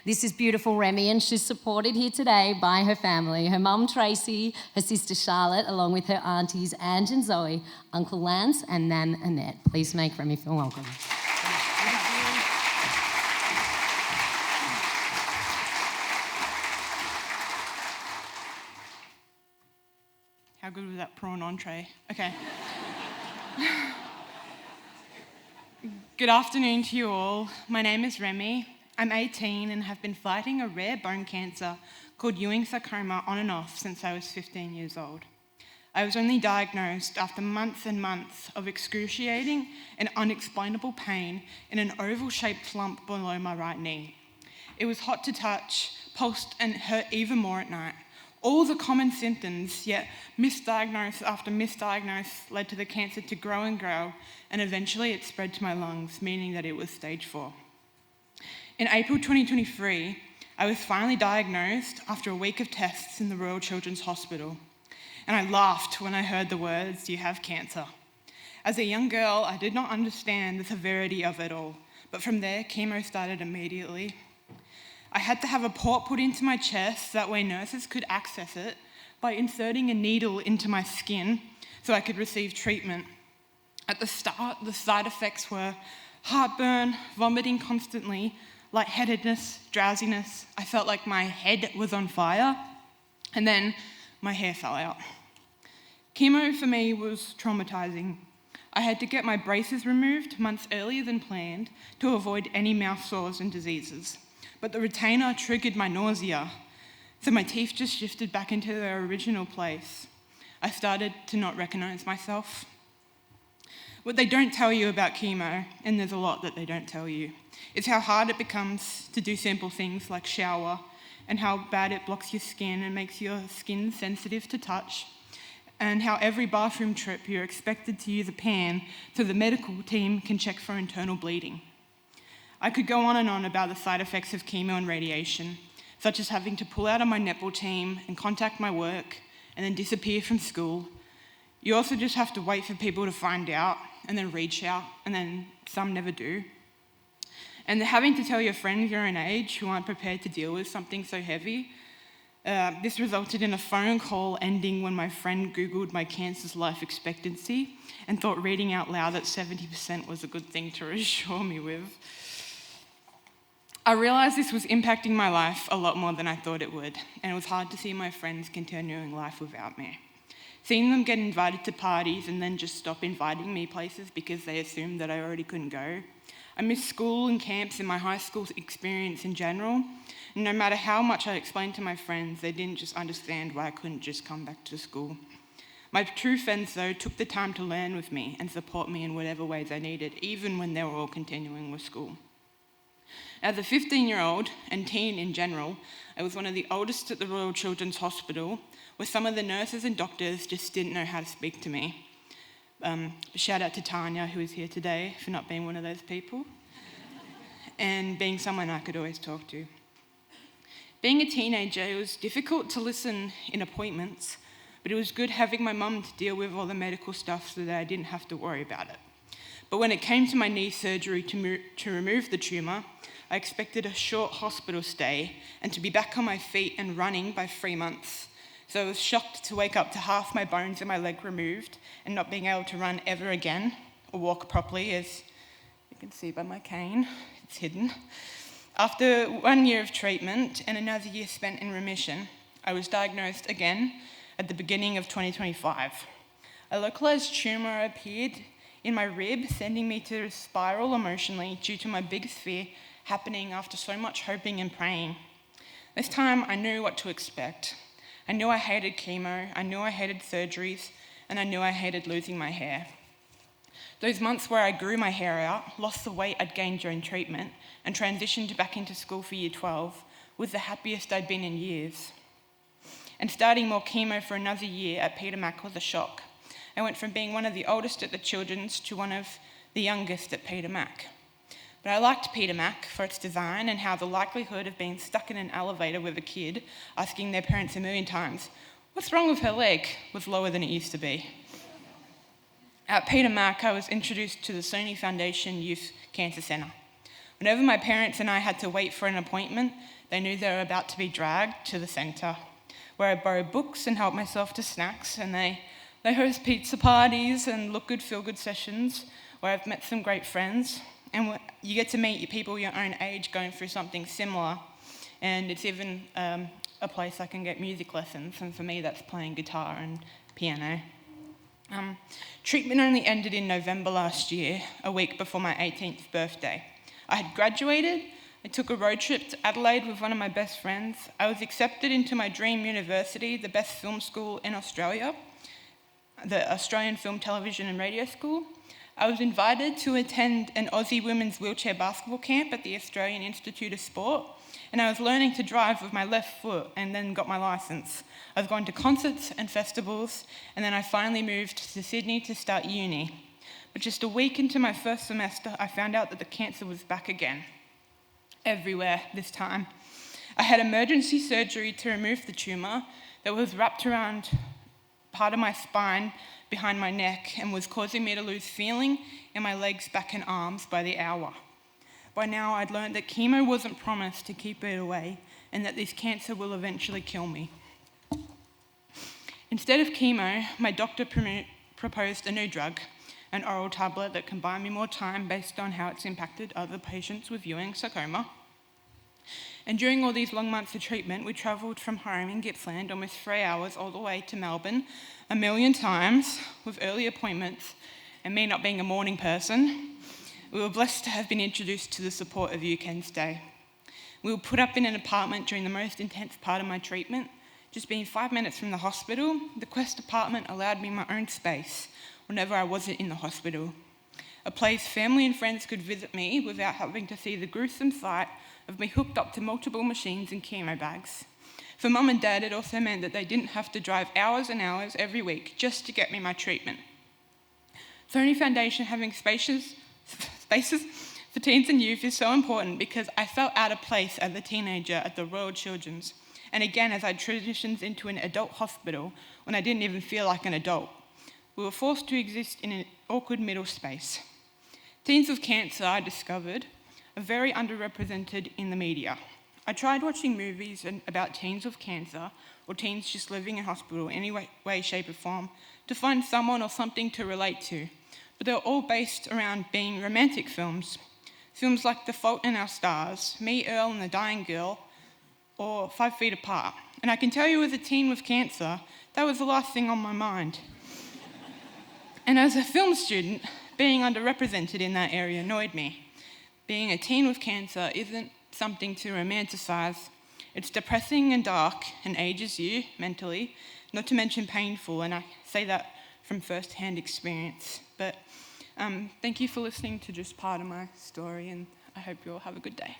This is beautiful Remy, and she's supported here today by her family, her mum Tracy, her sister Charlotte, along with her aunties Ange and Zoe, Uncle Lance and Nan Annette. Please make Remy feel welcome. How good was that prawn entree? Okay. Good afternoon to you all. My name is Remy. I'm 18 and have been fighting a rare bone cancer called Ewing Sarcoma on and off since I was 15 years old. I was only diagnosed after months and months of excruciating and unexplainable pain in an oval-shaped lump below my right knee. It was hot to touch, pulsed and hurt even more at night. All the common symptoms, yet misdiagnosis after misdiagnosis, led to the cancer to grow, and eventually it spread to my lungs, meaning that it was stage 4. In April 2023, I was finally diagnosed after a week of tests in the Royal Children's Hospital, and I laughed when I heard the words, "You have cancer." As a young girl, I did not understand the severity of it all, but from there, chemo started immediately. I had to have a port put into my chest, that way nurses could access it by inserting a needle into my skin so I could receive treatment. At the start, the side effects were heartburn, vomiting constantly, lightheadedness, drowsiness. I felt like my head was on fire, and then my hair fell out. Chemo for me was traumatizing. I had to get my braces removed months earlier than planned to avoid any mouth sores and diseases. But the retainer triggered my nausea, so my teeth just shifted back into their original place. I started to not recognize myself. What they don't tell you about chemo, and there's a lot that they don't tell you, is how hard it becomes to do simple things like shower, and how bad it blocks your skin and makes your skin sensitive to touch, and how every bathroom trip you're expected to use a pan so the medical team can check for internal bleeding. I could go on and on about the side effects of chemo and radiation, such as having to pull out of my netball team and contact my work and then disappear from school. You also just have to wait for people to find out and then reach out, and then some never do. And having to tell your friends your own age who aren't prepared to deal with something so heavy. This resulted in a phone call ending when my friend Googled my cancer's life expectancy and thought reading out loud that 70% was a good thing to reassure me with. I realised this was impacting my life a lot more than I thought it would, and it was hard to see my friends continuing life without me. Seeing them get invited to parties and then just stop inviting me places because they assumed that I already couldn't go. I missed school and camps and my high school experience in general, and no matter how much I explained to my friends, they didn't just understand why I couldn't just come back to school. My true friends, though, took the time to learn with me and support me in whatever ways I needed, even when they were all continuing with school. As a 15-year-old and teen in general, I was one of the oldest at the Royal Children's Hospital, where some of the nurses and doctors just didn't know how to speak to me. Shout out to Tanya, who is here today, for not being one of those people, and being someone I could always talk to. Being a teenager, it was difficult to listen in appointments, but it was good having my mum to deal with all the medical stuff so that I didn't have to worry about it. But when it came to my knee surgery to remove the tumour, I expected a short hospital stay and to be back on my feet and running by 3 months. So I was shocked to wake up to half my bones in my leg removed and not being able to run ever again or walk properly, as you can see by my cane, it's hidden. After 1 year of treatment and another year spent in remission, I was diagnosed again at the beginning of 2025. A localised tumour appeared in my rib, sending me to spiral emotionally due to my biggest fear happening after so much hoping and praying. This time I knew what to expect. I knew I hated chemo, I knew I hated surgeries, and I knew I hated losing my hair. Those months where I grew my hair out, lost the weight I'd gained during treatment, and transitioned back into school for year 12 was the happiest I'd been in years. And starting more chemo for another year at Peter Mac was a shock. I went from being one of the oldest at the Children's to one of the youngest at Peter Mac. But I liked Peter Mac for its design and how the likelihood of being stuck in an elevator with a kid asking their parents a million times, "What's wrong with her leg?" was lower than it used to be. At Peter Mac, I was introduced to the Sony Foundation Youth Cancer Centre. Whenever my parents and I had to wait for an appointment, they knew they were about to be dragged to the centre, where I borrow books and help myself to snacks, and they host pizza parties and look good, feel good sessions where I've met some great friends, and you get to meet people your own age going through something similar, and it's even a place I can get music lessons, and for me that's playing guitar and piano. Treatment only ended in November last year, a week before my 18th birthday. I had graduated. I took a road trip to Adelaide with one of my best friends. I was accepted into my dream university, the best film school in Australia, the Australian Film, Television and Radio School. I was invited to attend an Aussie women's wheelchair basketball camp at the Australian Institute of Sport, and I was learning to drive with my left foot and then got my licence. I was going to concerts and festivals, and then I finally moved to Sydney to start uni. But just a week into my first semester, I found out that the cancer was back again. Everywhere this time. I had emergency surgery to remove the tumour that was wrapped around part of my spine behind my neck and was causing me to lose feeling in my legs, back and arms by the hour. By now, I'd learned that chemo wasn't promised to keep it away and that this cancer will eventually kill me. Instead of chemo, my doctor proposed a new drug, an oral tablet that can buy me more time based on how it's impacted other patients with Ewing Sarcoma. And during all these long months of treatment, we travelled from home in Gippsland almost 3 hours all the way to Melbourne 1 million times with early appointments, and me not being a morning person, we were blessed to have been introduced to the support of You Can Stay. We were put up in an apartment during the most intense part of my treatment. Just being 5 minutes from the hospital, the Quest apartment allowed me my own space whenever I wasn't in the hospital. A place family and friends could visit me without having to see the gruesome sight of me hooked up to multiple machines and chemo bags. For Mum and Dad, it also meant that they didn't have to drive hours and hours every week just to get me my treatment. Sony Foundation having spaces for teens and youth is so important because I felt out of place as a teenager at the Royal Children's, and again as I transitioned into an adult hospital when I didn't even feel like an adult. We were forced to exist in an awkward middle space. Teens with cancer, I discovered, are very underrepresented in the media. I tried watching movies about teens with cancer or teens just living in hospital in any way, shape or form to find someone or something to relate to, but they're all based around being romantic films. Films like The Fault in Our Stars, Me, Earl and the Dying Girl, or 5 Feet Apart. And I can tell you as a teen with cancer, that was the last thing on my mind. And as a film student, being underrepresented in that area annoyed me. Being a teen with cancer isn't something to romanticise. It's depressing and dark and ages you mentally, not to mention painful, and I say that from first-hand experience. But thank you for listening to just part of my story, and I hope you all have a good day.